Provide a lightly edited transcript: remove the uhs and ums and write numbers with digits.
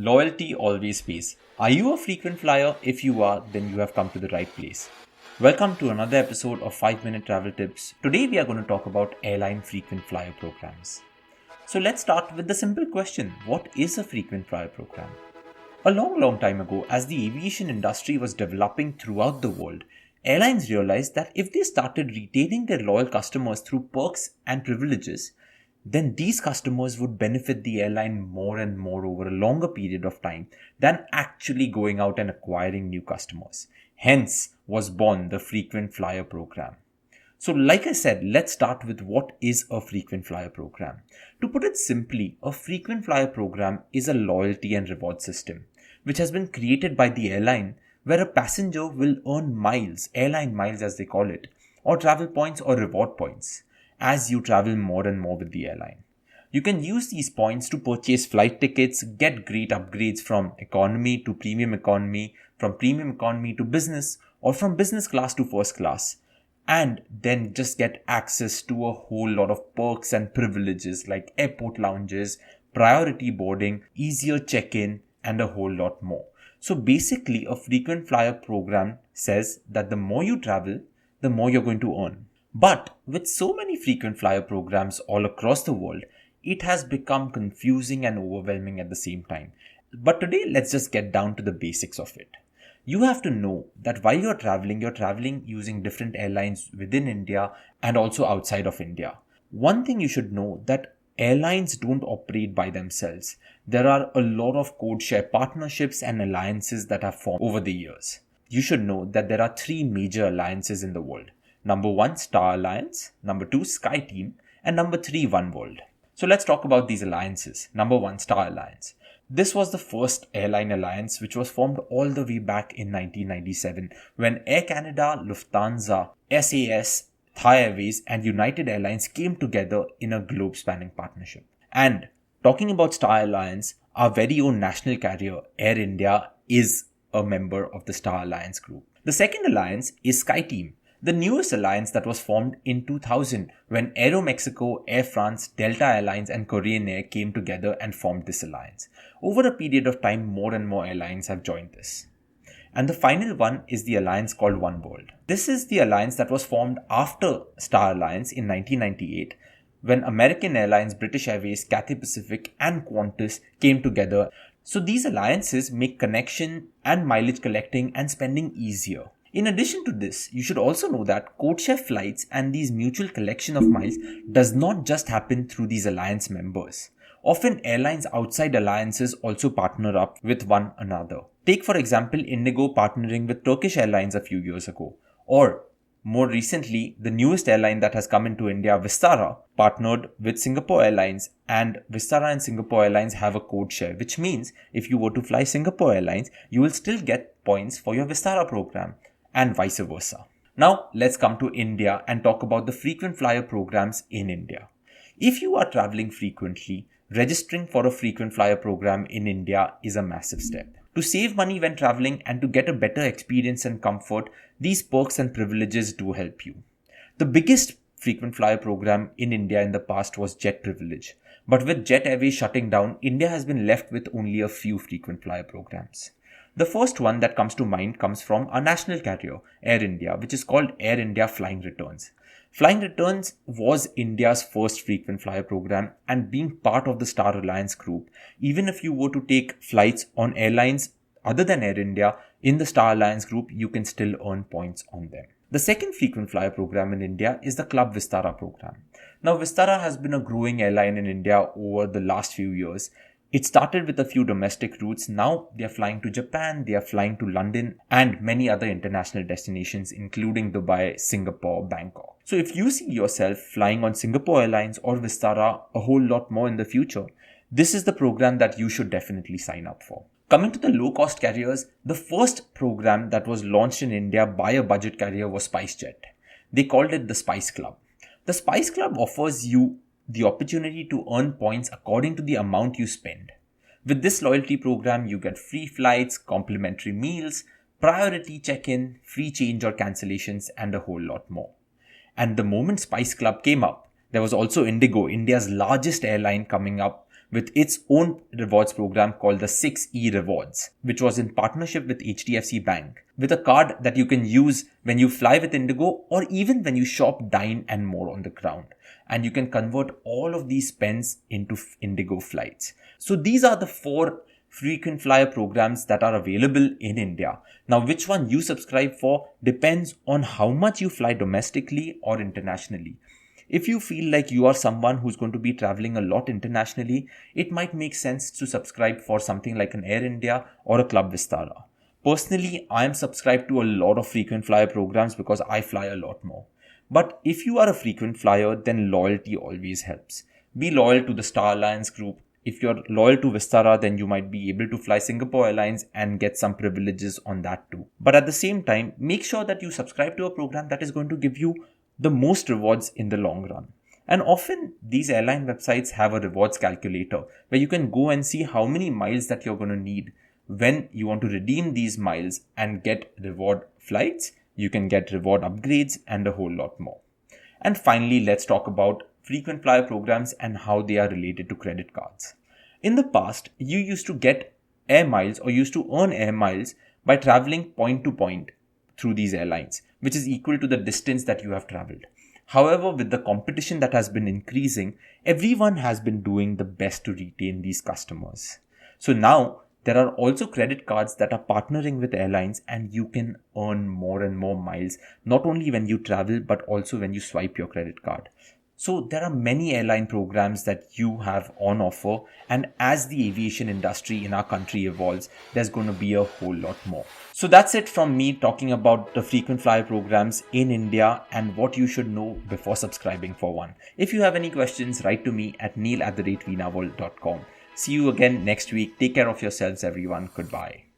Loyalty always pays. Are you a frequent flyer? If you are, then you have come to the right place. Welcome to another episode of 5-Minute Travel Tips. Today we are going to talk about Airline Frequent Flyer Programs. So let's start with the simple question, what is a frequent flyer program? A long time ago, as the aviation industry was developing throughout the world, airlines realized that if they started retaining their loyal customers through perks and privileges, then these customers would benefit the airline more and more over a longer period of time than actually going out and acquiring new customers. Hence was born the frequent flyer program. So like I said, let's start with what is a frequent flyer program. To put it simply, a frequent flyer program is a loyalty and reward system which has been created by the airline where a passenger will earn miles, airline miles as they call it, or travel points or reward points as you travel more and more with the airline. You can use these points to purchase flight tickets, get great upgrades from economy to premium economy, from premium economy to business, or from business class to first class, and then just get access to a whole lot of perks and privileges like airport lounges, priority boarding, easier check-in, and a whole lot more. So basically, a frequent flyer program says that the more you travel, the more you're going to earn. But with so many frequent flyer programs all across the world, it has become confusing and overwhelming at the same time. But today, let's just get down to the basics of it. You have to know that while you're traveling using different airlines within India and also outside of India. One thing you should know that airlines don't operate by themselves. There are a lot of code share partnerships and alliances that have formed over the years. You should know that there are 3 major alliances in the world. Number 1, Star Alliance, number 2, SkyTeam, and number 3, OneWorld. So let's talk about these alliances. Number 1, Star Alliance. This was the first airline alliance which was formed all the way back in 1997 when Air Canada, Lufthansa, SAS, Thai Airways and United Airlines came together in a globe-spanning partnership. And talking about Star Alliance, our very own national carrier Air India is a member of the Star Alliance group. The second alliance is SkyTeam, the newest alliance that was formed in 2000 when Aeromexico, Air France, Delta Airlines and Korean Air came together and formed this alliance. Over a period of time, more and more airlines have joined this. And the final one is the alliance called OneWorld. This is the alliance that was formed after Star Alliance in 1998 when American Airlines, British Airways, Cathay Pacific and Qantas came together. So these alliances make connection and mileage collecting and spending easier. In addition to this, you should also know that codeshare flights and these mutual collection of miles does not just happen through these alliance members. Often airlines outside alliances also partner up with one another. Take for example Indigo partnering with Turkish Airlines a few years ago. Or more recently, the newest airline that has come into India, Vistara, partnered with Singapore Airlines, and Vistara and Singapore Airlines have a code share, which means if you were to fly Singapore Airlines, you will still get points for your Vistara program, and vice versa. Now let's come to India and talk about the frequent flyer programs in India. If you are traveling frequently, registering for a frequent flyer program in India is a massive step. To save money when traveling and to get a better experience and comfort, these perks and privileges do help you. The biggest frequent flyer program in India in the past was Jet Privilege. But with Jet Airways shutting down, India has been left with only a few frequent flyer programs. The first one that comes to mind comes from our national carrier, Air India, which is called Air India Flying Returns. Flying Returns was India's first frequent flyer program, and being part of the Star Alliance group, even if you were to take flights on airlines other than Air India in the Star Alliance group, you can still earn points on them. The second frequent flyer program in India is the Club Vistara program. Now, Vistara has been a growing airline in India over the last few years. It started with a few domestic routes. Now they are flying to Japan, they are flying to London and many other international destinations including Dubai, Singapore, Bangkok. So if you see yourself flying on Singapore Airlines or Vistara a whole lot more in the future, this is the program that you should definitely sign up for. Coming to the low-cost carriers, the first program that was launched in India by a budget carrier was SpiceJet. They called it the Spice Club. The Spice Club offers you the opportunity to earn points according to the amount you spend. With this loyalty program, you get free flights, complimentary meals, priority check-in, free change or cancellations, and a whole lot more. And the moment Spice Club came up, there was also Indigo, India's largest airline, coming up with its own rewards program called the 6E Rewards, which was in partnership with HDFC Bank, with a card that you can use when you fly with Indigo or even when you shop, dine and more on the ground. And you can convert all of these spends into Indigo flights. So these are the 4 frequent flyer programs that are available in India. Now, which one you subscribe for depends on how much you fly domestically or internationally. If you feel like you are someone who's going to be traveling a lot internationally, it might make sense to subscribe for something like an Air India or a Club Vistara. Personally, I am subscribed to a lot of frequent flyer programs because I fly a lot more. But if you are a frequent flyer, then loyalty always helps. Be loyal to the Star Alliance group. If you're loyal to Vistara, then you might be able to fly Singapore Airlines and get some privileges on that too. But at the same time, make sure that you subscribe to a program that is going to give you the most rewards in the long run. And often these airline websites have a rewards calculator where you can go and see how many miles that you're going to need when you want to redeem these miles and get reward flights. You can get reward upgrades and a whole lot more. And finally, let's talk about frequent flyer programs and how they are related to credit cards. In the past, you used to get air miles or used to earn air miles by traveling point to point through these airlines, which is equal to the distance that you have traveled. However, with the competition that has been increasing, everyone has been doing the best to retain these customers. So now there are also credit cards that are partnering with airlines and you can earn more and more miles, not only when you travel, but also when you swipe your credit card. So there are many airline programs that you have on offer, and as the aviation industry in our country evolves, there's going to be a whole lot more. So that's it from me talking about the frequent flyer programs in India and what you should know before subscribing for one. If you have any questions, write to me at neil@veenaworld.com. See you again next week. Take care of yourselves, everyone. Goodbye.